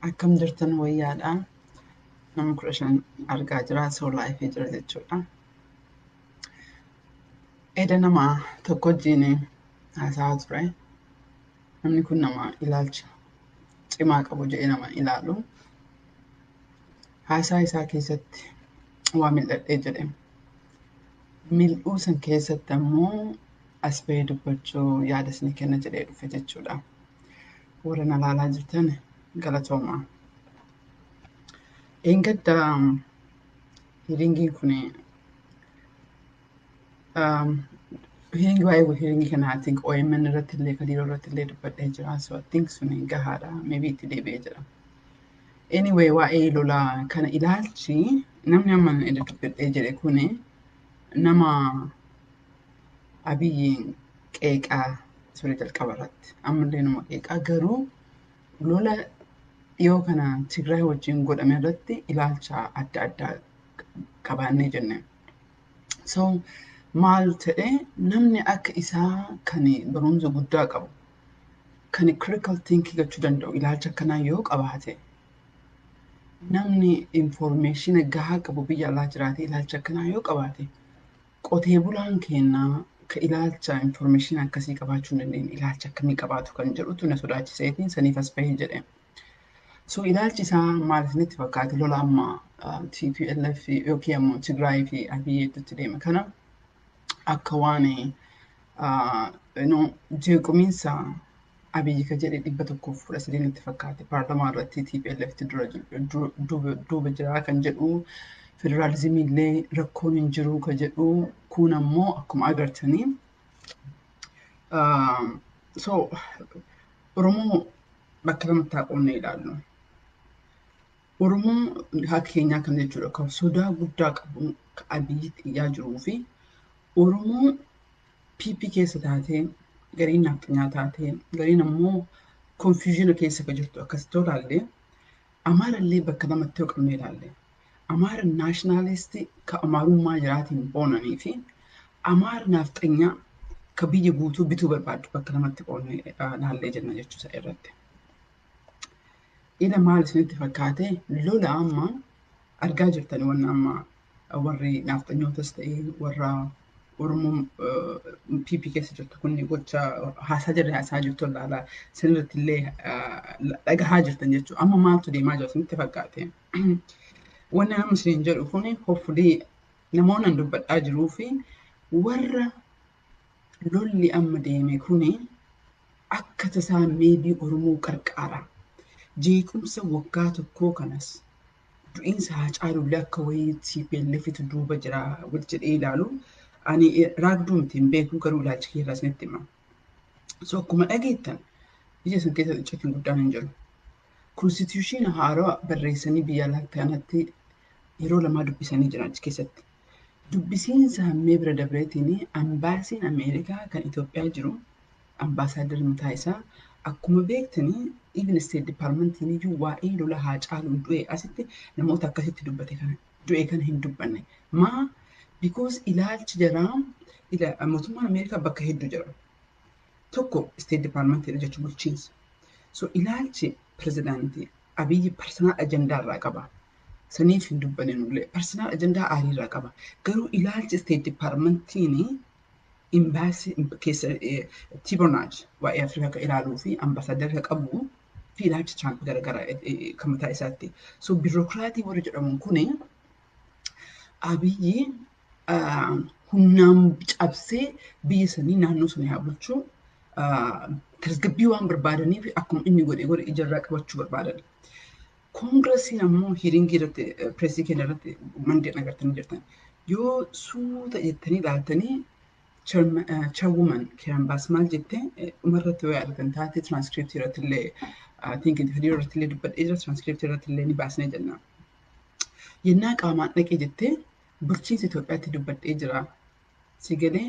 Akkam jirtan wayyaadha. Nama 15 argaa jira soo laayifii jira jechuudha. Eda nama tokko wajjin haasa'aa ture. Namni kun nama ilaalcha cimaa qabu jedhee nama ilaalu. Haasaa isaa keessatti waa mil'adhee jedhe. Mil'uu san keessatti ammoo as bahee dubbachuu yaada isinii kenna jedhee dhufe jechuudha. Warra na ilaalaa jirtan galatooma. Engadda hiringiin kun hiringi waa'ee hiringii kana I think OMN irratti illee kadiiroo irratti illee dubbadhee jira. So I think sun gahaadha. Maybe itti deebi'ee jira. Anyway waa'ee lolaa kana ilaalchi namni amma dubbadhee jedhe kun nama Abiyyiin qeeqaa ture jalqaba irratti. Ammallee nama qeeqaa garuu lola dhiyoo kana Tigraay wajjin godhame irratti ilaalcha adda addaa qabaannee jenne. So maal ta'e namni akka isaa kan barumsa guddaa qabu kan critical thinking gochuu danda'u ilaalcha akkanaa yoo qabaate namni information gahaa qabu biyya alaa jiraate ilaalcha akkanaa yoo qabaate qotee bulaan kennaa ka ilaalcha information akkasii qabaachuu hin dandeenye ilaalcha akkamii qabaatu kan jedhutu na sodaachiseetiin saniif as bahee jedhe. So ilaalchi isaa maal isinitti fakkaate lola amma TPLF yookiin ammoo Tigraay fi Abiyyiitti deeme kana akka waan jeequminsa Abiyyi ka jedhe 113 itti fakkaate paarlamaa irratti TPLF duuba jira kan jedhu federaalizimii illee rakkoon hin jiru ka jedhu kun ammoo akkuma agartanii so Oromoo bakka lamatti haqoonnee ilaallu. Oromoon haqa keenyaa kan jechuudha kan sodaa guddaa qabu ka Abiyyi xiyyaa jiruu fi Oromoon PP keessa taatee gariin nafxanyaa taatee gariin ammoo confusion keessa ka jirtu akkasitti ilaalle Amaarallee bakka lamatti haqoonnee ilaalle. Amaara nationalistii ka Amaarummaa jiraatiin boonanii fi Amaara nafxanyaa ka biyya guutuu bituu barbaadu bakka lamatti qoonnee ilaallee jenna jechuusa irratti. Ila maal isinitti fakkaate lola amma argaa jirtani wanna amma warri nafxanyootas ta'ee warra Oromoo PP keessa jirtu kunni gocha haasaa jirtu ilaalaa sanirratti illee dhagahaa jirtan jechuudha. Amma maaltu deemaa jira isinitti fakkaate. Wanni amma isiniin jedhu kun hopefully namoonni dubbadhaa jiruu fi warra lolli amma deeme kun akka tasaa meebii Oromoo qarqaara. Jeequmsa waggaa tokkoo kanas du'iinsa Haacaalullee akka wayii TPLFitu duuba jira wal jedhee ilaalu ani raagduu miti hin beeku garuu ilaalcha keerraa isinitti hima. So akkuma dhageettan biyya san keessa icciitiin guddaan hin jiru. Constitution haaraa barreessanii biyya alaa kanatti yeroo lamaa dubbisanii jiran achi keessatti. Dubbisiinsa hammee bira dabreetiin ambaasiin Ameerikaa kan Itoophiyaa jiru ambaasaadar mataa isaa akkuma beektanii even state departmentiin iyyuu waa'ee lola Haacaaluu du'e asitti namoota akkasitti dubbate kana du'e kana hin dubbanne. Maa because ilaalchi jaraa mootummaan Ameerikaa bakka hedduu jira. Tokko state departmentii jechuun bulchiinsa. So ilaalchi pirezidaantii Abiyyi personal agendaa irraa qaba. Saniif hin dubbanne nullee personal agendaa aarii irraa qaba. Garuu ilaalchi state departmentiin imbaasii keessa Tibonaaj waa'ee Afrikaa ka ilaaluu fi ambaasaadar ka qabu fi ilaalcha Tiraamp garagara kan mataa isaatti. So biirokraatii warri jedhamuun kun Abiyyi humnaan cabsee biyya sanii naannoo sanii haa bulchuu tasgabbii waan barbaadaniif akkuma inni godhe ijarraa qabachuu barbaadan. Koongiresiin ammoo hiringii irratti pireesii keenya irratti mandeen agartanii jirtan. Yoo suuta jettanii ilaaltanii chairwoman Kiran Basmaal jettee umarratti yoo yaadatan taate transcriptii irratti illee think video irratti illee dubbadhee jira transcriptii irratti illee ni baasnee jenna. Yennaa qaamaan dhaqee jettee bulchiinsa Itoophiyaatti dubbadhee jira. Sigalee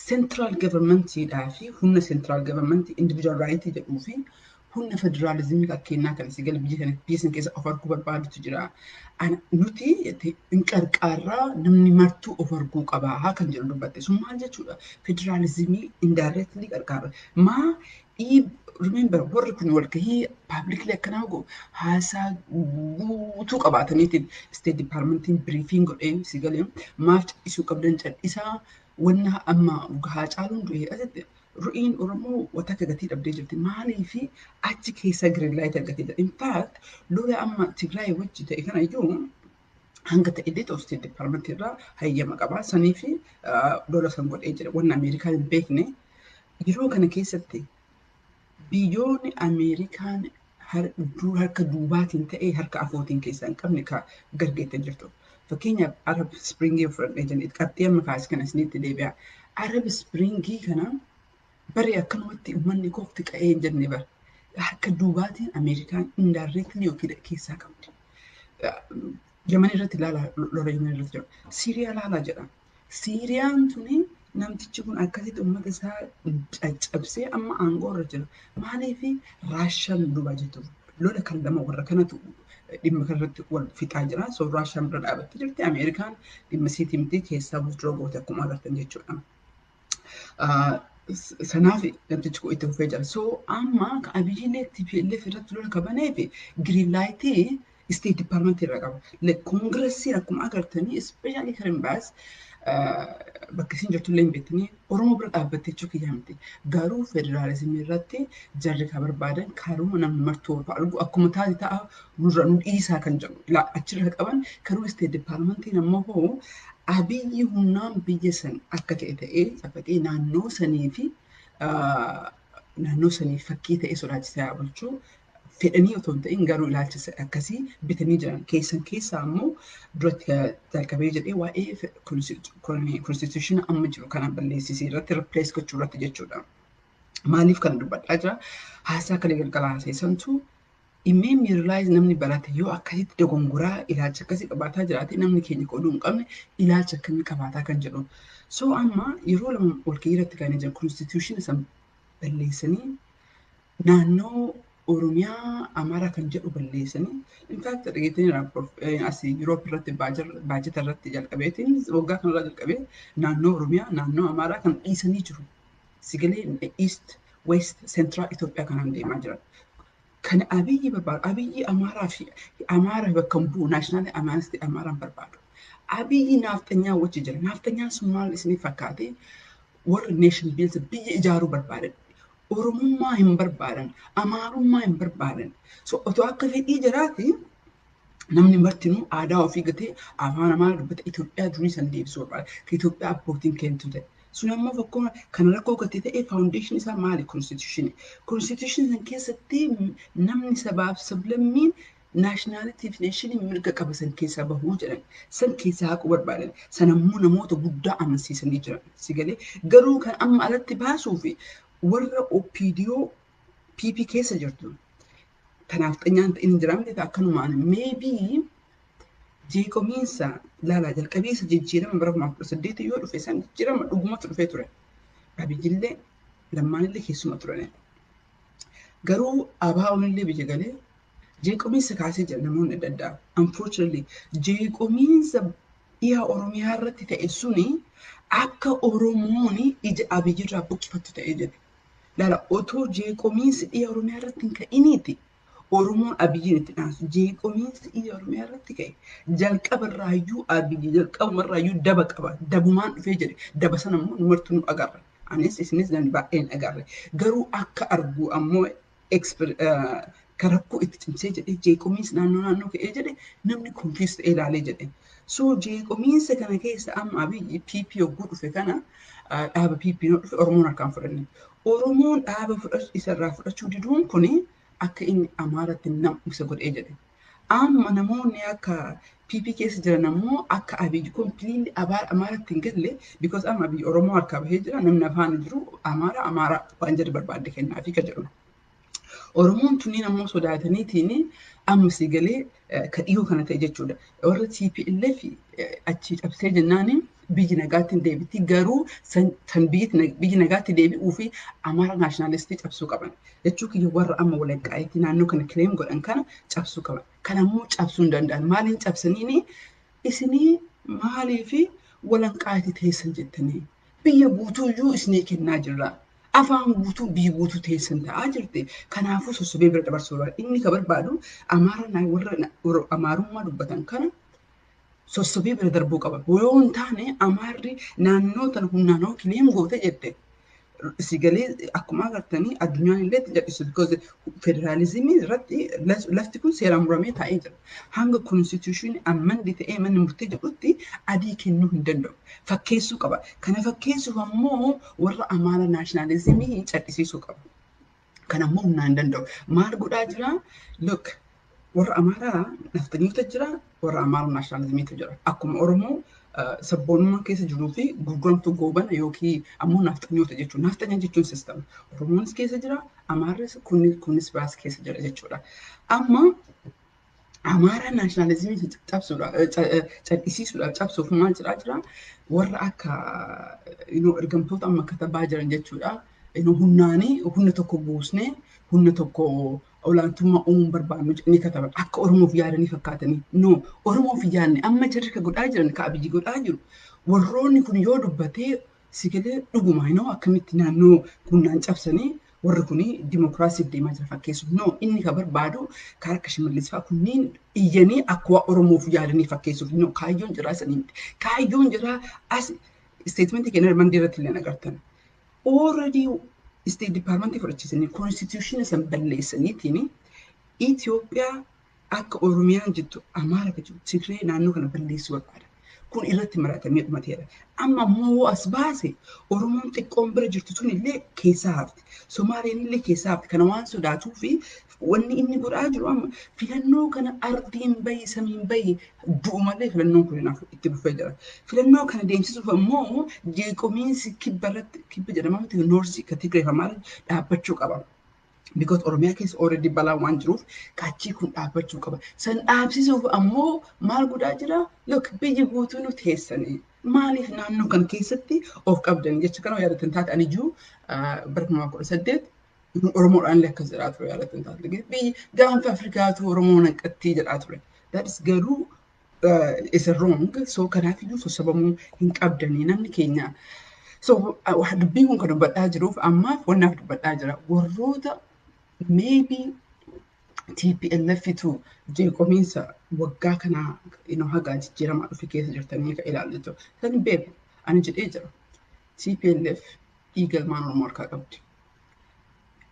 central governmentiidhaa fi humna central government individual right jedhuu fi humna federalizimii kennaa kan sigalee biyya sana keessa of arguu barbaadutu jira. Nuti hin qarqaarraa namni martuu of arguu qabaa kan jedhu dubbatte. Sun maal jechuudha? Federalizimii indirectly qarqaara. Remember warri kun walgahii publicly akkanaa godhu haasaa guutuu qabaataniitiin state departmentiin briefing godhee sigalee maal cal'isuu qabdan cal'isaa wanna amma haa caaluun du'ee asitti ru'iin Oromoo wata akka gatii dhabdee jirti. Maaliif achi keessa green light argatee jira. In fact lola amma Tigraay wajji ta'e kana iyyuu hanga ta'e illee ta'u state department irraa hayyama qabaa sanii fi lola san godhee jira. Wanna Ameerikaan hin beekne yeroo kana keessatti biyyoonni Ameerikaan harka duubaatiin ta'ee harka afootiin keessaa hin qabne ka gargeettan jirtu. Fakkeenyaaf Arab Springii fudhadhee jiranii qabxii amma kaasii kana isinitti deebi'a. Arab Springii kana baree akkanumatti uummanni koofti qa'ee hin jenne bara. Harka duubaatiin Ameerikaan indirectly yookiin keessaa qabdi. Yaman irratti ilaalaa lola Yaman irratti jira. Siiriyaa ilaalaa jedha. Siiriyaan tuni namtichi kun akkasitti uummata isaa caccabsee amma aangoo irra jira. Maaliif Raashaan duuba jirtu lola kan lama warra kanatu dhimma kanarratti wal fixaa jira. So Raashaan bira dhaabattee jirti. Ameerikaan dhimma siitii miti keessaa withdraw goote akkuma agartan jechuudha. Sanaaf namtichi kun itti fufee jira. So amma ka Abiyyiin TPLF irratti lola kabanee fi green lightii state department irra qaba. Koongiresiin akkuma agartanii especially Karim Baas bakka isin jirtullee hin beektanii Oromoo bira dhaabbattee jechuu kiyyaa miti. Garuu federalizimii irratti jarri kan barbaadan karuma namni martuu argu akkuma taate ta'a nurra nu dhiisaa kan jedhu achirra qaban karuma state departmentiin ammoo hoo Abiyyi humnaan biyya san akka ta'ee safatee naannoo sanii fakkii ta'ee sodaachisaa yaabachuu fedhanii otoo hin ta'in garuu ilaalcha akkasii bitanii jiran keessaa ammoo duratti jalqabee jedhee waa'ee constitution amma jiru kana balleessisii irratti replace gochuu irratti jechuudha. Maaliif kana dubbadhaa jira? Haasaa kana galgala haaseessantu imeen realize namni barate yoo akkasitti dogongoraa ilaalcha akkasii qabaataa jiraate namni keenya qooduu hin qabne ilaalcha akkamii qabaataa kan jedhu. So amma yeroo lama walgahii irratti kan jiran constitution san balleessanii naannoo Oromiyaa Amaaraa kan jedhu balleessanii. In fact dhageettanii asii Europe irratti baajeta irratti jalqabeetiin waggaa kanarraa jalqabee naannoo Oromiyaa naannoo Amaaraa kan dhiisanii jiru. Sigalee East West Central Itoophiyaa kanaan deemaa jiran. Kan Abiyyi barbaadu Abiyyi Amaaraa bakka bu'u naashinaal Amaaraan barbaadu. Abiyyi naafxanyaa wajji jira. Naafxanyaan sun maal isinii fakkaate warra nation builders biyya ijaaruu barbaadan. Oromummaa hin barbaadan, Amaarummaa hin barbaadan. So otoo akka fedhii jiraate namni martinuu aadaa ofii gatee afaan Amaaraa dubbata Itoophiyaa durii san deebisuu barbaada. Ka Itoophiyaa abbootiin kennitu ta'e. Sun ammoo fakkooma kan rakkoo gatee ta'e foundation isaa maali? Constitution. Constitution san keessatti namni sabaaf sablammiin nationality fi nation mirga qaba san keessaa bahuu jedhan. San keessaa haquu barbaadan. San ammoo namoota guddaa amansiisanii jiran. Sigalee garuu kan amma alatti baasuu fi warra OPDO PP keessa jirtu. Kanaaf xanyaan ta'in hin jiraamne akkanumaan maybe jeeqomiinsa laalaa jalqabeessa jijjiirama bara 2018 yoo dhufe san jijjiirama dhugumatti dhufee ture. Abiyyillee lammaanillee keessuma turane. Garuu ABO'nillee biyya galee jeeqomiinsa kaasee jira namoonni adda addaa. Unfortunately jeeqomiinsa dhiyaa Oromiyaa irratti ta'e suni akka Oromoon ija Abiyyirraa buqqifattu ta'ee jira. Laala otoo jeeqomiinsi dhiyaa Oromiyaa irratti hin ka'iniiti. Oromoon Abiyyiin itti dhaansu jeeqomiinsi dhiyaa Oromiyaa irratti ka'e. Jalqabarraayyuu Abiyyi jalqabumarraayyuu daba qaba. Dabumaan dhufee jedhe. Daba sana immoo numartuu nu agarra. Anis isinis namni baay'een agarre. Garuu akka argu ammoo kan rakkoo itti cimsee jedhe jeeqomiinsi naannoo ka'ee jedhe namni konfiis ta'ee ilaalee jedhe. So jeeqomiinsa kana keessa amma Abiyyi PP yogguu dhufe kana dhaaba PP noo dhufe Oromoon harkaan fudhanne. Oromoon dhaaba isarraa fudhachuu diduun kuni akka inni Amaaratti nam isa godhee jedhe. Amma namoonni akka PP keessa jiran ammoo akka Abiyyi completely Amaaratti hin galle because amma Abiyyi Oromoo harkaa bahee jira namni afaan jiru Amaaraa waan jedhe barbaadde kennaafi ka jedhu. Oromoon tunniin ammoo sodaataniitiin amma si galee kan dhiyoo kana ta'e jechuudha. Warra TPLF achii cabsee jennaan biyyi nagaatti hin deebiti. Garuu san biyyi nagaatti deebi'uu fi Amaara naashinaalistii cabsuu qaban. Jechuu kiyya warra amma walaqaa'itti naannoo kana kileem godhan kana cabsuu qaban. Kan ammoo cabsuu hin danda'an. Maaliin cabsaniini isinii maaliif walanqaa'itti teessan jettanii biyya guutuu iyyuu isinii kennaa jirra. Afaan guutuu biyyi guutuu teessan ta'aa jirti. Kanaafuu sossobee bira dabarsuu barbaada. Inni kan barbaadu Amaara warra Amaarummaa dubbatan kana sossobee bira darbuu qaba. Yoo hin taane Amaarri naannoo tana humnaan kileem goote jette si galee akkuma agartanii addunyaan illee itti jal'isu. Because federaalizimii irratti lafti kun seeraan muramee taa'ee jira. Hanga konstituushinii ammandi ta'ee manni murtee jedhutti adii kennuu hin danda'u. Fakkeessuu qaba. Kana fakkeessuuf ammoo warra Amaara naashinaalizimii cal'isiisuu qaba. Kan ammoo humnaan hin danda'u. Maal godhaa jira? Look, warra Amaaraa naftanyoota jira, warra Amaara naashinaalizimiitu jira. Akkuma Oromoo sabboonummaa keessa jiruu fi gurguramtuu goobana yookiin ammoo naftanyoota jechuudha. Naftanya jechuun sistema. Oromoonis keessa jira, Amaarris kunis biraas keessa jira jechuudha. Amma Amaara naashinaalizimii cal'isiisuudhaaf cabsuuf maal jira warra akka ergamtoota amma katabaa jiran jechuudha. Humna tokko buusnee humna tokko olaantummaa uumuun barbaannu jedhanii kataban akka Oromoof yaadanii fakkaatanii. No, Oromoof yaadne amma jirri ka godhaa jiran ka abiyyi godhaa jiru. Warroonni kun yoo dubbatee si galee dhuguma akkamitti naannoo humnaan cabsanii warri kun dimokiraasiif deemaa jira fakkeessuuf. No, inni ka barbaadu kan akka Shimallis fa'aa kunniin iyyanii akka Oromoof yaadanii fakkeessuuf. No, kaayyoon jiraa sanii miti. Kaayyoon jiraa as isteetimentii kennan mandii irratti illee agartan. Already State Department fudhachiisanii konstituushinii san balleessaniitiin Itoophiyaa akka Oromiyaan jettu Amaara ka jiru Tigree naannoo kana balleessuu barbaada. Kun irratti maratamee dhumateera. Amma immoo as baase Oromoon xiqqoon bira jirtu sun illee keessaa hafti. Somaaleen illee keessaa hafti. Kana waan sodaatuu fi wanni inni godhaa jiru amma filannoo kana ardiin bayi samiin bayi du'u malee filannoon kun itti dhufee jira. Filannoo kana deemsisuuf ammoo jeeqomiinsi kibba jedhamamutti noorsii ka Tigree fi Amaara dhaabbachuu qaba. Because Oromiyaa keessa already balaan waan jiruuf kaachii kun dhaabbachuu qaba. San dhaabsisuuf ammoo maal godhaa jira? Look, biyyi guutuu nu teessanii maaliif naannoo kan keessatti of qabdan jecha kana yaadatan taate ani jiru bara 2018 Oromoodhaan illee akkas jedhaa ture yaadatan taate. Biyyi gaanfa Afrikaatu Oromoo naqattii jedhaa ture. That is garuu is wrong. So kanaaf iyyuu sossobamuu hin qabdanii namni keenya. So dubbii kun kan dubbadhaa jiruuf ammaaf wannaaf dubbadhaa jira. Warroota maybe TPLF-tu jeeqomiinsa waggaa kanaa haga jijjiiramaa dhufe keessa jirtanii ka ilaaltu. Sani beeku ani jedhee jira. TPLF dhiiga ilmaan Oromoo harkaa qabdi.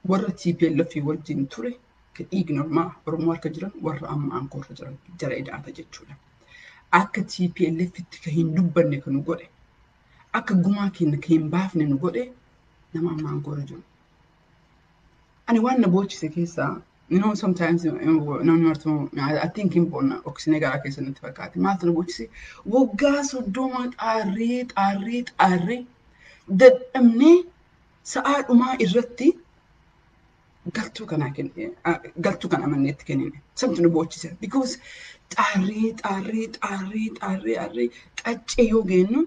Warra TPLF wajjin ture ka dhiigni Oromoo harka jiran warra amma aangoorra jiran jara ida'ata jechuudha. Akka TPLF-tti ka hin dubbanne kan nu godhe. Akka gumaa keenya ka hin baafne nu godhe nama amma aangoorra jiru. Ani waan na boochise keessaa sometimes I think in Bona oksine garaa keessa natti fakkaate. Maaltu na boochise? Waggaa 30 xaarree dadhabnee sa'aa dhumaa irratti galtuu kan amanneetti kennine. Samtu na boochise. Because xaarree qaccee yoo geenyu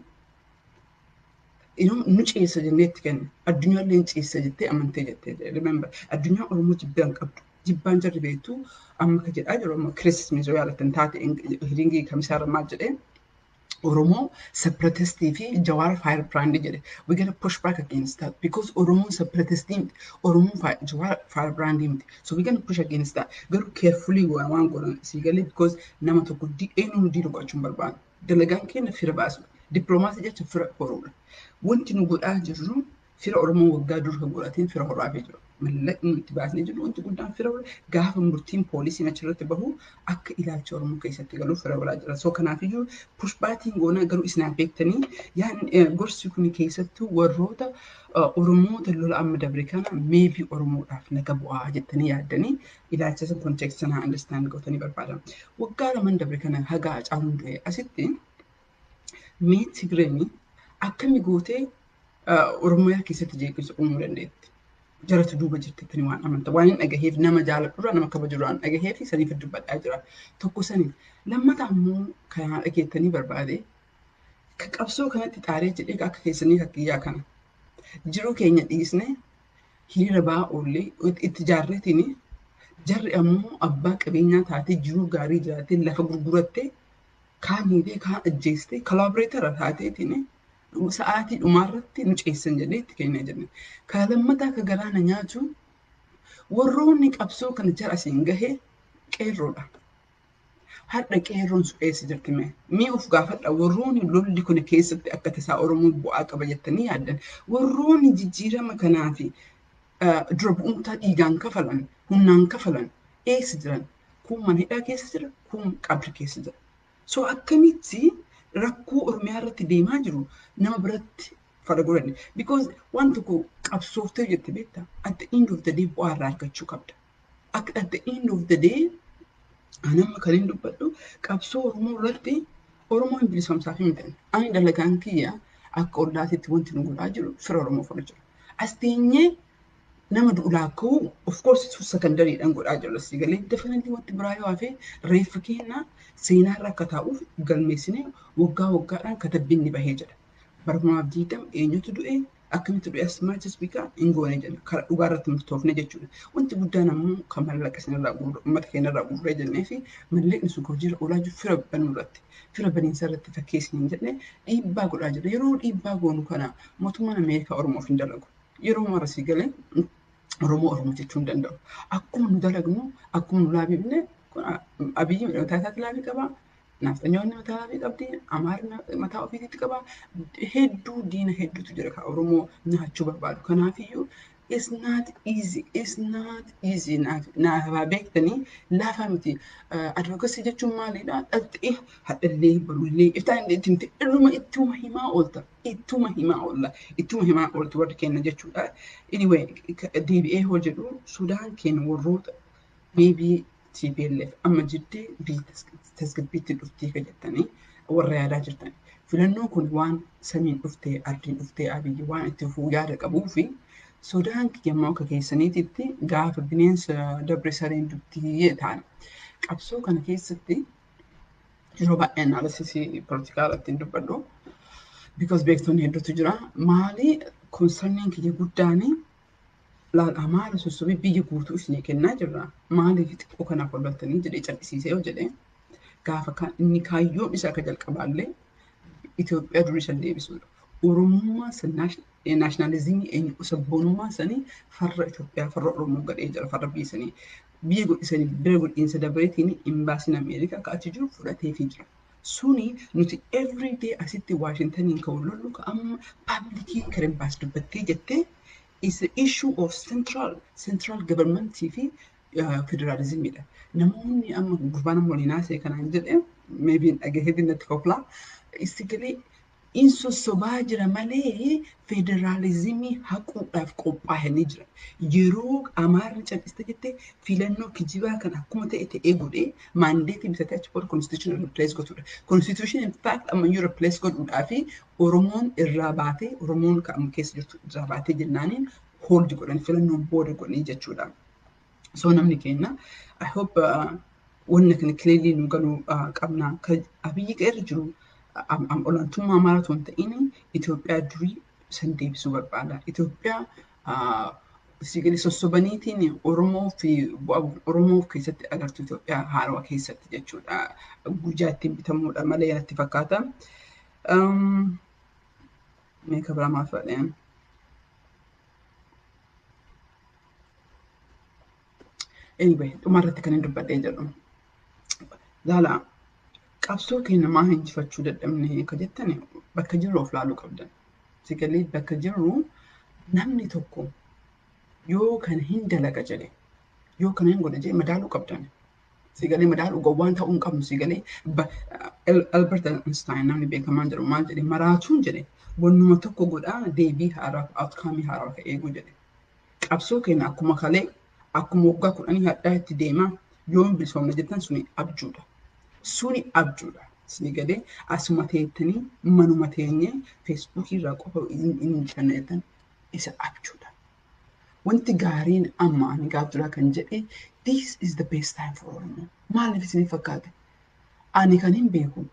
nu ceessa jenneetti kenne. Addunyaan illee ceessa jettee amantee jettee. Remember, addunyaan Oromoo jibbaan qabdu. Jibbaan jarri beektu amma ka jedhaa jiru amma Kirismas yoo yaadatan taate hiringii kamisaarra maal jedhee Oromoo separatestii fi Jawaar firebrandii jedhe. We gotta push back against that because Oromoo separatistii miti. Oromoo Jawaar firebrandii miti. So we gotta push against that. Garuu carefully waan godhan sii galee because nama tokko eenyuun diina gochuun barbaadu. Dalagaan keenya fira baasu. Dippiloomaasii jecha fira horuudha. Wanti nu godhaa jirru fira Oromoo waggaa dur kan godhateen fira horaafee jiru. Mallaqni itti baasnee jiru wanti guddaan fira gaafa murtiin poolisiin achirratti bahu akka ilaalcha Oromoo keessatti galuuf fira walaa jira. So kanaafiyyuu pushbaatiin goonaa garuu isin beektanii gorsi kun keessattuu warroota Oromoota lola amma dabre kana maybe Oromoodhaaf naga bu'aa jettanii yaaddanii ilaalcha san kontekst sanaa understand gootanii barbaadan. Waggaa laman dabre kana haga Hacaaluun du'e asitti mee Tigreen akkami gootee Oromiyaa keessatti jeequmsa uumuu dandeetti. jaratu duuba jirtettani waan amanta waan hin dhagaheef nama jaaladhurraa nama kabajurraan dhagaheef saniif dubbadhaa jira. Tokko saniin lammata ammoo kan dhageettanii barbaade ka qabsoo kanatti xaaree jedhee akka keessanii hakkiyyaa kana jiruu keenya dhiisne hiriira ba'aa oollee itti jaarreetiin jarri ammoo abbaa qabeenyaa taatee jiruu gaarii jiraattee lafa gurgurattee kaan hiitee kaan ajjeestee kolaaboreetara taateetiin sa'aatii dhumaarratti nu ceessan jedhee itti kennaa jirne. Ka lammataa ka garaana nyaatu warroonni qabsoo kana jara asiin gahee qeerroodha. Har'a qeerroon sun eessa jirti mee? Mee of gaafadha warroonni lolli kun keessatti akka tasaa Oromoo bu'aa qaba jettanii yaaddan. Warroonni jijjiirama kanaa fi dura bu'umtaa dhiigaan kafalan, humnaan kafalan eessa jiran? Kun mana hidhaa keessa jira, kun qabri keessa jira. So akkamitti rakkoo Oromiyaa irratti deemaa jiru nama biratti fara godhanne. Because waan tokko qabsooftee jette beektaa at the end of the day bu'aa irraa argachuu qabda. At the end of the day anamma kan hin dubbadhu qabsoo Oromoo irratti Oromoo hin bilisoomsaaf hin ta'in. Ani dalagaan kiyya akka ollaatitti wanti nu godhaa jiru fira Oromoo fara jiru. As teenyee nama du'ulaa ka'uu of course secondary-dhaan godhaa jiru asii galee definitely wanti biraa yoo hafe reeffa keenya seenaa irra akka taa'uuf galmeessinee waggaa waggaadhaan katabbiin ni bahee jedha. Barmaaf diidam eenyutu du'e akkamitti du'e as maachis bikaa hin goone jedha karaa dhugaa irratti murtoofne jechuudha. Wanti guddaan ammoo kan mallaqa isinirraa guurre uummata keenya irraa guurree jennee fi mallaqni sun hojiirra oolaa jiru fira banuu irratti fira baniinsa irratti fakkeessin hin jedhee dhiibbaa godhaa jira. Yeroo dhiibbaa goonu kana mootummaan Ameerikaa Oromoof hin dalagu. Yeroo marasii galee Oromoo jechuu hin danda'u. Akkuma nu dalagnu akkuma nu laabifne Abiyyi mataa isaatti laabii qaba. Nafxanyoonni mataa laabii qabdi. Amaarri mataa ofiitti qaba. Hedduu diina hedduutu jira kan Oromoo nyaachuu barbaadu. Kanaafiyyuu it's not easy. It's not easy. Naaf beektanii laafaa miti. Advocacy jechuun maalidha? Dhaltee hadhallee barullee iftaan ittuma himaa oolta. Ittuma himaa oolla. Ittuma himaa ooltu warri keenya jechuudha. Anyway, deebi'ee hoo jedhu Sudaan keenya warroota maybe TPLF amma jiddee biyya tasgabbiitti dhuftee ka jettanii warra yaadaa jirtan. Filannoon kun waan samiin dhuftee ardiin dhuftee Abiyyi waan itti fufuu yaada qabuu fi Sudaan yemmuu akka keessaniititti gaafa bineensa dabre sareen dubbii ta'an. Qabsoo kana keessatti yeroo baay'ee analysis politikaa irratti hin dubbadhu. Because beektonni hedduutu jira. Maali konserniin kiyya guddaanii amaara sossobii biyya guutuu isinii kennaa jirra. Maaliif xiqqoo kanaaf walbaltanii jedhee cal'isiisee yoo jedhee gaafa inni kaayyoon isaa akka jalqabaallee Itoophiyaa durii san deebisuudha. Oromummaa san naashinaalizimii sabboonummaa sanii farra Itoophiyaa farra Oromoo gadhee jira farra biyya sanii. Biyya godhisanii bira godhiinsa dabareetiin imbaasiin Ameerikaa akka achi jiru fudhateefii jira. Suni nuti everyday asitti Waashintaniin kan lollu ka amma paablikii kan imbaas dubbattee jettee is the issue of central government fi federalismidha. Namoonni amma gurbaan Molinaa see kanaan jedhe maybe dhagahee natti koplaa istigalee in sossobaa jira malee federalismii haquudhaaf qophaa'anii jira. Yeroo Amaarri cal'iste jettee filannoo kijibaa kan akkuma ta'e godhee maandeetii bitatee achi booda constitution replace godhuudha. Constitution in fact amma yoo replace godhuudhaa fi Oromoon irraa baatee Oromoon kan keessa jirtu irraa baatee jennaaniin hold godhan filannoon booda godhanii jechuudha. So namni keenya I hope wanna kan clearly nu galuu qabna. Abiyyi irra jiru olaantummaa maaraatu hin ta'in Itoophiyaa durii san deebisuu barbaada. Itoophiyaa sigali sossobaniitiin Oromoo keessatti agartu Itoophiyaa haarawaa keessatti jechuudha. Guyyaa ittiin bitamuudha malee natti fakkaata. Meeqa biraa maal fadheen? Anyway, dhumarratti kan hin dubbadhee jedhu. Laala qabsoo keenya maa hinjifachuu dadhabne ka jettani bakka jirru of laaluu qabdan. Sigalee bakka jirru namni tokko yoo kan hin dalaga jedhe yoo kan hin godhe jedhe madaaluu qabdan. Sigalee madaaluu gowwaan ta'uu hin qabnu sigalee Albert Einstein namni beekamaan jedhu maal jedhe maraatuun jedhe wannuma tokko godhaa deebii haaraa outcome haaraa ka eeguu jedhe. Qabsoo keenya akkuma kalee akkuma waggaa 10 hadhaa itti deemaa yoo hin bilisoomne jettan suni abjuudha. Suni abjuudha. Sigalee asuma teettanii manuma teenyee Facebook irraa qofa hin jennetan isa abjuudha. Wanti gaariin amma ani gaafduraa kan jedhe this is the best time for Oromoo. Maaliif isinii fakkaate? Ani kan hin beeku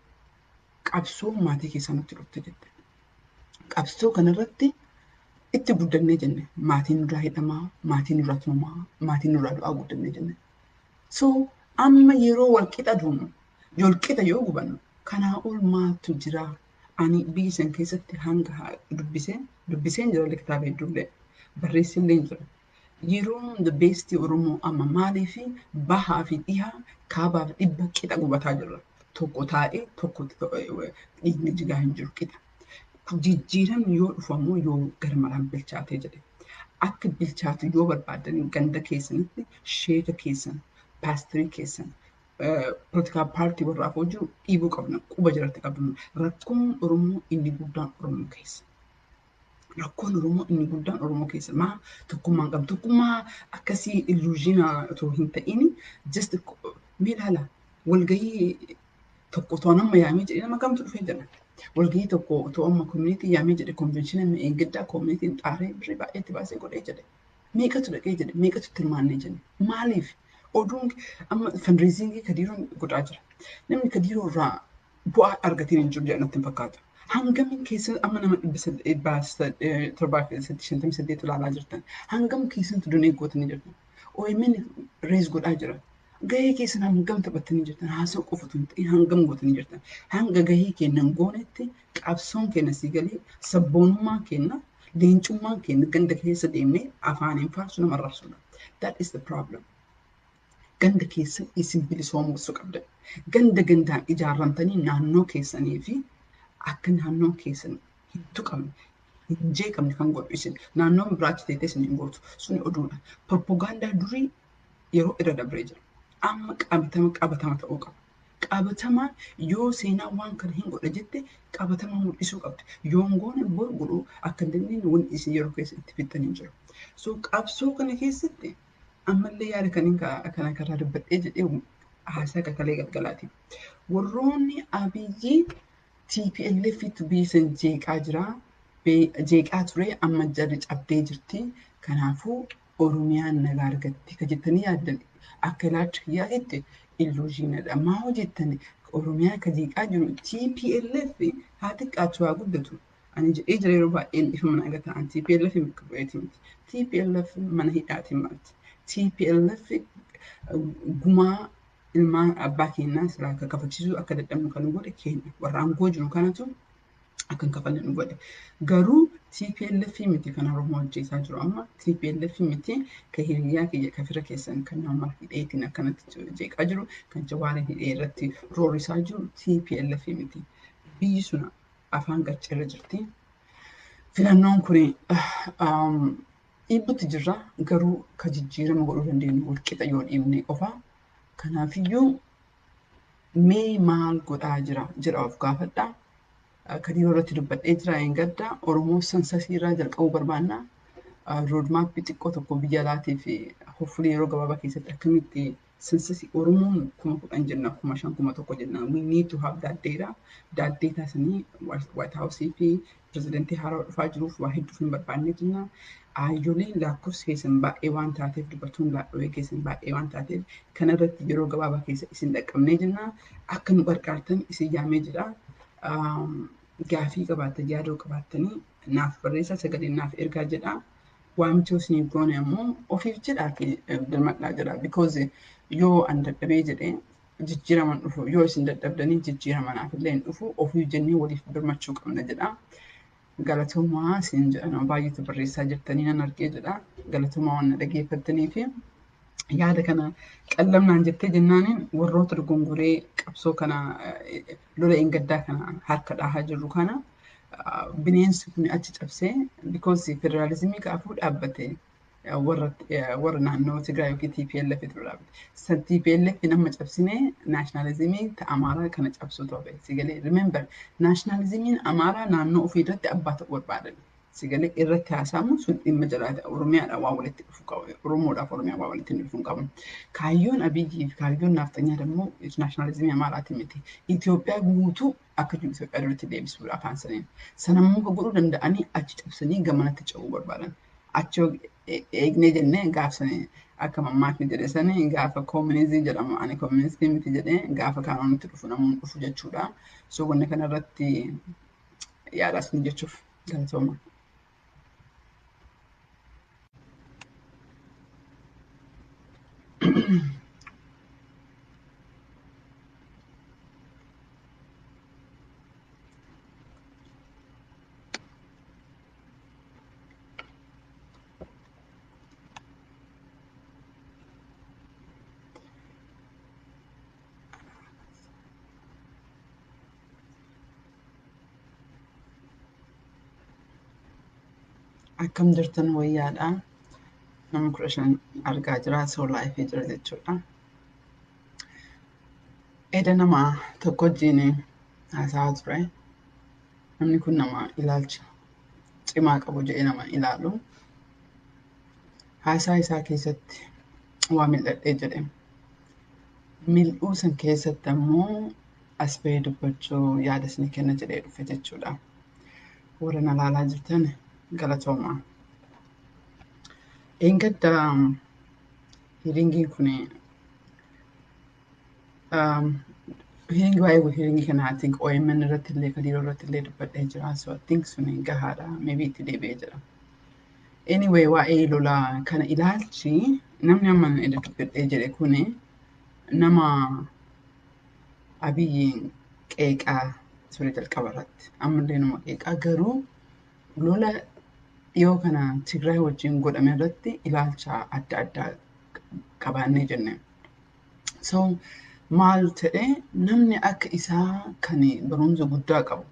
qabsoo maatii keessaa nutti dhufte jette. Qabsoo kanarratti itti guddannee jenne. Maatiin nurraa hidhamaa, maatiin nurraa tumamaa, maatiin nurraa du'aa guddannee jenne. So amma yeroo walqixa duunu, walqixa yoo gubannu kanaa ol maatu jira. Ani biyya san keessatti hanga dubbiseen jira kitaaba hedduullee barreessillee jira. Yeroon the best Oromoo amma maalii fi bahaa fi dhihaa kaabaaf dhibba qixa gubataa jirra. Tokko taa'ee tokko dhiigni jigaa hin jiru qixa. Jijjiiramni yoo dhufamu yoo garmalaan bilchaatee jedhe. Akka bilchaatu yoo barbaadan ganda keessanitti sheeka keessan, paastirii keessan, political party warraaf hojii dhiibuu qabna, quba jalatti qabna. Rakkoon Oromoo inni guddaan Oromoo keessa. Rakkoon Oromoo inni guddaan Oromoo keessa. Maa tokkummaan qabu. Tokkummaa akkasii illuuziina otoo hin ta'in just miidhaala walgahii tokko otoo nama yaamee jedhee nama kamtu dhufee jira. Walgahii tokko otoo amma community yaamee jedhe convention eeggaddaa community xaaree birrii baay'eetti baasee godhee jedhe. Meeqatu dhaqee jedhe meeqatu tilmaannee jedhe. Maaliif? Oduun amma fundraisingii kadiiroon godhaa jira. Namni kadiiroo irraa bu'aa argateen hin jiru jedhan natti hin fakkaatu. Hangam keessa amma nama 758 ilaalaa jirtan. Hangam keessatti dunee gootanii jirtan. OMN rees godhaa jira. Gahee keessan hangam taphattanii jirtan. Haasa'u qofatu hin ta'in hangam gootanii jirtan. Hanga gahee kennan goonetti qabsoon kenna sii galee sabboonummaan kenna leencummaan kenna ganda keessa deemnee afaaniin faarsu nama arrabsudha. That is the problem. Ganda keessan isin bilisoomuu qabdan. Ganda gandaan ijaarramtanii naannoo keessanii fi akka naannoo keessan hin tuqamne, hin jeeqamne kan godhu isin. Naannoon biraachi ta'ee isin hin gootu. Suni oduudha. Propagaandaa durii yeroo irra dabree jira. Amma qabatama ta'uu qaba. Qabatama yoo seenaa waan kana hin godha jette qabatama mul'isuu qabdi. Yoo goone bor godhuu akka hin dandeenye wanti isin yeroo keessatti fixxanii jiru. So qabsoo kana keessatti ammallee yaada kana karaa dubbadhee jedhee haasaa kakalee galgalaati. Warroonni Abiyyi TPLF itti biisan jeeqaa jira. Jeeqaa ture amma jarri cabdee jirti. Kanaafuu Oromiyaan nagaa argatti ka jettanii yaaddan akka ilaalcha kiyyaatti illuuziinadha. Maa hojjettani Oromiyaa ka jeeqaa jiru TPLF haa xiqqaatu haa guddatu. Ani jedhee jira yeroo baay'een ifa mana aga ta'an TPLF mikka bu'eeti miti. TPLF mana hidhaati maalti. TPLF gumaa ilmaan abbaa keenyaa silaa akka kafachiisu akka dadhabnu kan godhe keenya. Warra aangoo jiru kanatu akka hin kafalle nu godhe. Garuu TPLF miti kan Oromoo hojjetaa jiru amma TPLF miti ka hiriyaa kiyya ka fira keessan kan nama hidheetiin akkanatti jeeqaa jiru kan Jawaariin hidhee irratti roorisaa jiru TPLF miti. Biyyi sun afaan qarcirra jirti. Filannoon kun dhiibbutti jirra garuu ka jijjiirama godhuu dandeenyu walqixa yoo dhiibne qofa. Kanaafiyyuu mee maal godhaa jira of gaafadhaa. Kadiiroo irratti dubbadhee jira gaddaa Oromoo sansasiirraa jalqabuu barbaanna. Roodmaappii xiqqoo tokko biyya alaatii fi hoffulee yeroo gabaabaa keessatti akkamitti sansasii Oromoon 10,000 jenna 5,000 1,000 jenna. We need to have that data. That data sanii White House fi pirezidantii haaraa dhufaa jiruuf waa hedduuf hin barbaanne jenna. Ijoolleen lakkoofsi keessan baay'ee waan taateef dubartoonni laadhoolee keessan baay'ee waan taateef kanarratti yeroo gabaabaa keessa isin dhaqqabnee jenna. Akka nu gargaartan isin yaamee jira. Gaafii qabaatan yaadoo qabaattanii naaf barreessaa sagalee naaf ergaa jedha. Waamicha isin goone ammoo ofiif jedhaa dirmadhaa jedha. Because yoo an dadhabee jedhee jijjiiraman dhufu yoo isin dadhabdanii jijjiirama naaf illee hin dhufu ofiif jennee waliif birmachuu qabna jedha. Galatoomaa isin jedhan baay'eetu barreessaa jirtanii nan argee jedha. Galatoomaa waan na dhageeffattanii fi yaada kana qallamnaan jettee jennaaniin warroota dogongoree qabsoo kana lola gaddaa kana harka dhahaa jirru kana bineensi kun achi cabsee because federalizimii kaafuu dhaabbate warra naannoo Tigraay yookiin TPLF itti dhaabbate. San TPLF nama cabsinee naashinaalizimii Amaaraa kana cabsuutu hafe. Sigalee remember naashinaalizimiin Amaaraa naannoo ofii irratti abbaa ta'uu barbaadan. Sigalee irratti haasamu sun dhimma jiraata. Oromiyaadhaan waa walitti dhufu qabu. Oromoodhaaf Oromiyaa waa walitti dhufu qabu. Kaayyoon Abiyyi fi kaayyoon Naftanyaa immoo naashinaalizimii Amaaraati miti. Itoophiyaa guutuu akka jiru Itoophiyaa duratti deebisuudha afaan saniin. Sanammoo ka godhuu danda'anii achi cabsanii gamanatti ce'uu barbaadan. Achi eegnee jennee gaafsanii akka mammaakni jedhe sanii gaafa koominizii jedhama. Ani koominizii miti jedhee gaafa kaan nutti dhufu namoonni dhufu jechuudha. So wanni kanarratti yaadaas ni jechuuf galatooma. Akkam jirtan wayyaadha. Nama 15 argaa jira. So laayifii jira jechuudha. Eda nama tokko wajjin haasa'aa ture. Namni kun nama ilaalcha cimaa qabu jedhee nama ilaalu. Haasaa isaa keessatti waa mil'adhee jedhe. Mil'uu san keessatti ammoo as bahee dubbachuu yaada isinii kenna jedhee dhufe jechuudha. Warra na ilaalaa jirtan galatooma. Eeggadda hiriingiin kun hiriingi baay'ee hiriingi kana I think OMN irratti illee kadiiroo irratti illee dubbadhee jira. So I think sun gahaadha. Maybe itti deebi'ee jira. Anyway waa'ee lolaa kana ilaalchi namni amma dubbadhee jedhe kun nama Abiyyiin qeeqaa ture jalqaba irratti. Ammallee nama qeeqaa garuu lola dhiyoo kana Tigraay wajjin godhame irratti ilaalcha adda addaa qabaannee jenne. So maal ta'e namni akka isaa kan barumsa guddaa qabu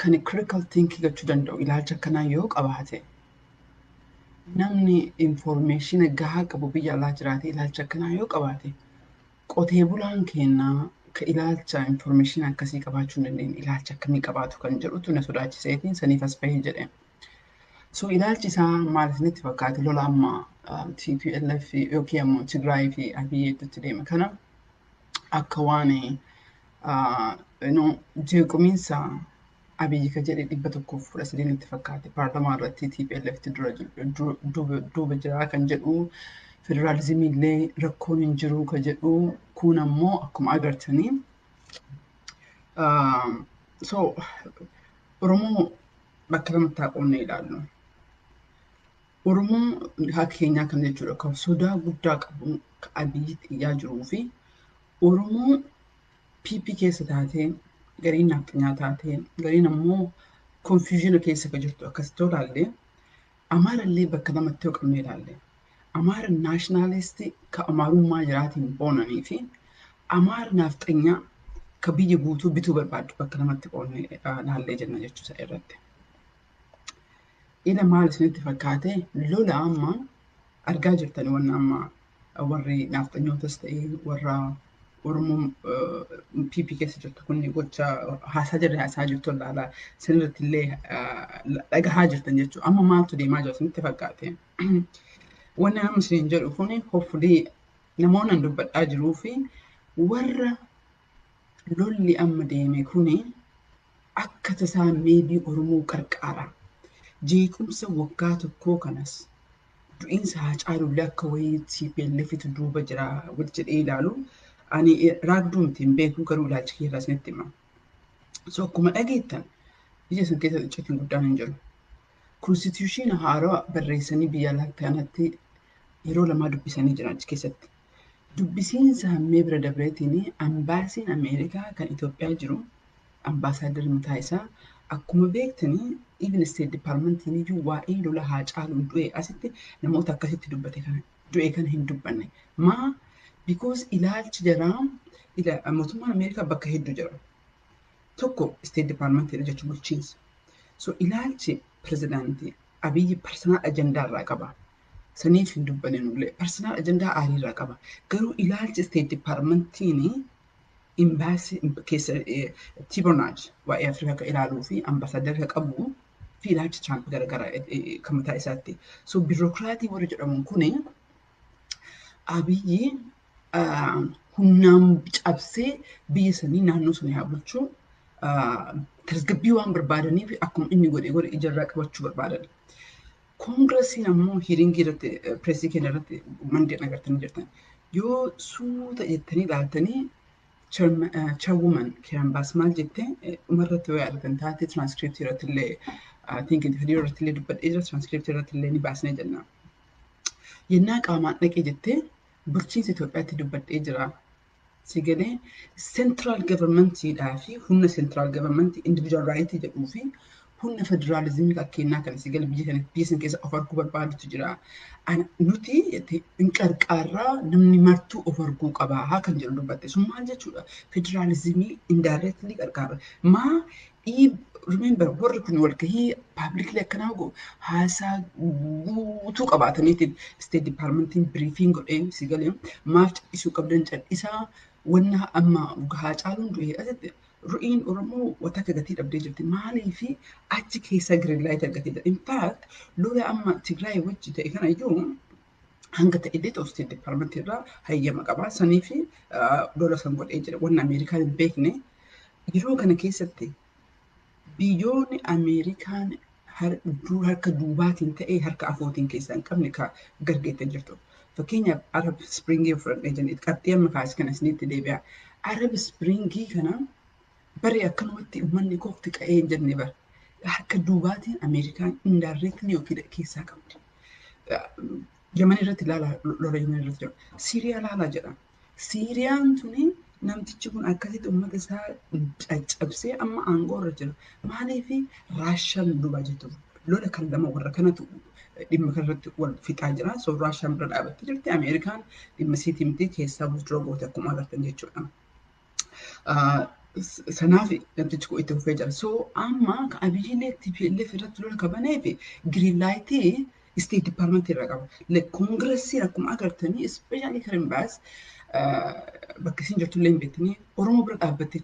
kan critical thinking gochuu danda'u ilaalcha akkanaa yoo qabaate namni information gahaa qabu biyya alaa jiraate ilaalcha akkanaa yoo qabaate qotee bulaan kennaa ka ilaalcha information akkasii qabaachuu dandeenye ilaalcha akkamii qabaatu kan jedhutu na sodaachiseetiin saniif as bahee jedhe. So ilaalchi isaa maal isinitti fakkaate lola amma TPLF yookiin ammoo Tigraay fi Abiyyiitti deema kana akka waan jeequminsa Abiyyi ka jedhe 113 itti fakkaate paarlamaa irratti TPLF duuba jira kan jedhu federaalizimii illee rakkoon hin jiru ka jedhu kun ammoo akkuma agartanii so Oromoo bakka lamatti haqoonnee ilaallu. Oromoon haa keenyaa kan jechuudha kan sodaa guddaa qabu ka Abiyyi xiyyaa jiruu fi Oromoon PP keessa taatee gariin nafxanyaa taatee gariin ammoo confusion keessa ka jirtu akkasitti ilaalle Amaarallee bakka lamatti yoo qabnee ilaalle Amaara nationalist ka Amaarummaa jiraatiin boonanii fi Amaara nafxanyaa ka biyya guutuu bituu barbaadu bakka lamatti qoonnee ilaallee jenna jechuudha irratti. Ila maal isinitti fakkaate lola amma argaa jirtanii waan amma warri nafxanyootas ta'ee warra Oromoo PP keessa jirtu kun gocha haasaa jirtu ilaalaa sanirratti illee dhagahaa jirtan jechuudha. Amma maaltu deemaa jira isinitti fakkaate? Wanni amma isin jedhu kun hopefully namoonni dubbadhaa jiruu fi warra lolli amma deeme kun akka tasaa meebii Oromoo qarqaara. Jeequmsa waggaa tokkoo kanas du'iinsa Haacaalullee akka wayii TPLFitu duuba jira wal jedhee ilaalu ani raagduu miti hin beeku garuu ilaalcha keerraa isinitti hima. So akkuma dhageettan biyya san keessa icciitiin guddaan hin jiru. Konstituushiina haaraa barreessanii biyya alaa kanatti yeroo lamaa dubbisanii jiran achi keessatti. Dubbisiinsa hammee bira dabreetiin ambaasiin Ameerikaa kan Itoophiyaa jiru ambaasaadar mataa isaa akkuma beektanii even state departmentiin iyyuu waa'ee lola Haacaaluu du'e asitti namoota akkasitti dubbate kana du'e kana hin dubbanne. Maa because ilaalchi jaraa mootummaan Ameerikaa bakka hedduu jira. Tokko state departmentiin jechuun bulchiinsa. So ilaalchi pirezidaantii Abiyyi personal agendaa irraa qaba. Saniif hin dubbanne nullee personal agendaa aarii irraa qaba. Garuu ilaalchi state departmentiin imbaasii keessa Tibonaaj waa'ee Afrikaa kan ilaaluu fi ambaasaadar kan qabu fi ilaalcha Tiraamp garagaraa kan mataa isaatti. So biirokraatii warri jedhamuun kun Abiyyi humnaan cabsee biyya sanii naannoo sana haa bulchuu tasgabbii waan barbaadaniif akkuma inni godhe ijarraa qabachuu barbaadan. Koongiresiin ammoo hiiringii irratti pireesii keenya irratti mandeen agartanii jirtan. Yoo suuta jettanii ilaaltanii chairwoman Kiran Baas maal jettee dhumarratti yoo yaadatan taate tiraanskriptii irratti illee viidiyoo irratti illee dubbadhee jira tiraanskriptii irratti illee ni baasnee jenna. Yennaa qaamaan dhaqee jettee bulchiinsa Itoophiyaatti dubbadhee jira. Sigalee central governmentiidhaa fi humna central governmentii individual right jedhuu fi humna federaalizimii kennaa kan sigalee biyya sana keessa of arguu barbaadutu jira. Nuti hin qarqaarraa namni martuu of arguu qabaa kan jedhu dubbatte. Sun maal jechuudha? Federalizimii indirectly qarqaara. Remember warri kun walgahii publicly akkanaa godhu haasaa guutuu qabaataniitiin state departmentiin briefing godhee sigalee maaf cal'isuu qabdan cal'isaa wanna amma gahaa caaluun du'ee asitti ru'iin Oromoo wata akka gatii dhabdee jirti. Maaliif achi keessa green light argatee jira. In fact lola amma Tigraay wajji ta'e kana iyyuu hanga ta'ellee ta'u state department irraa hayyama qabaa sanii fi lola san godhee jira. Wanna Ameerikaan hin beekne yeroo kana keessatti biyyoonni Ameerikaan harka duubaatiin ta'ee harka afootiin keessaa hin qabne ka gargeettee jirtu. Fakkeenyaaf Arab Springii fudhadhee jiraniiti. Qabxii amma kaasii kana isinitti deebi'a. Arab Springii kana baree akkanumatti uummanni koofti qa'ee hin jenne bara. Harka duubaatiin Ameerikaan indirectly yookiin keessaa qabdi. Yaman irratti ilaalaa lola Yaman irratti jiru. Siiriyaa ilaalaa jedhama. Siiriyaan tuni namtichi kun akkasitti uummata isaa caccabsee amma aangoo irra jira. Maaliif Raashaan duuba jirtu lola kan lama warra kanatu dhimma kanarratti wal fixaa jira. So Raashaan bira dhaabattee jirti. Ameerikaan dhimma siitii miti keessaa withdraw goote akkuma agartan jechuudha. Sanaaf namtichi kun itti fufee jira. So amma kan Abiyyiin TPLF irratti lola kabanee fi green lightii state department irra qaba. Koongiresiin akkuma agartanii especially Kiran Baas bakka isin jirtu illee hin beektanii Oromoo bira dhaabbattee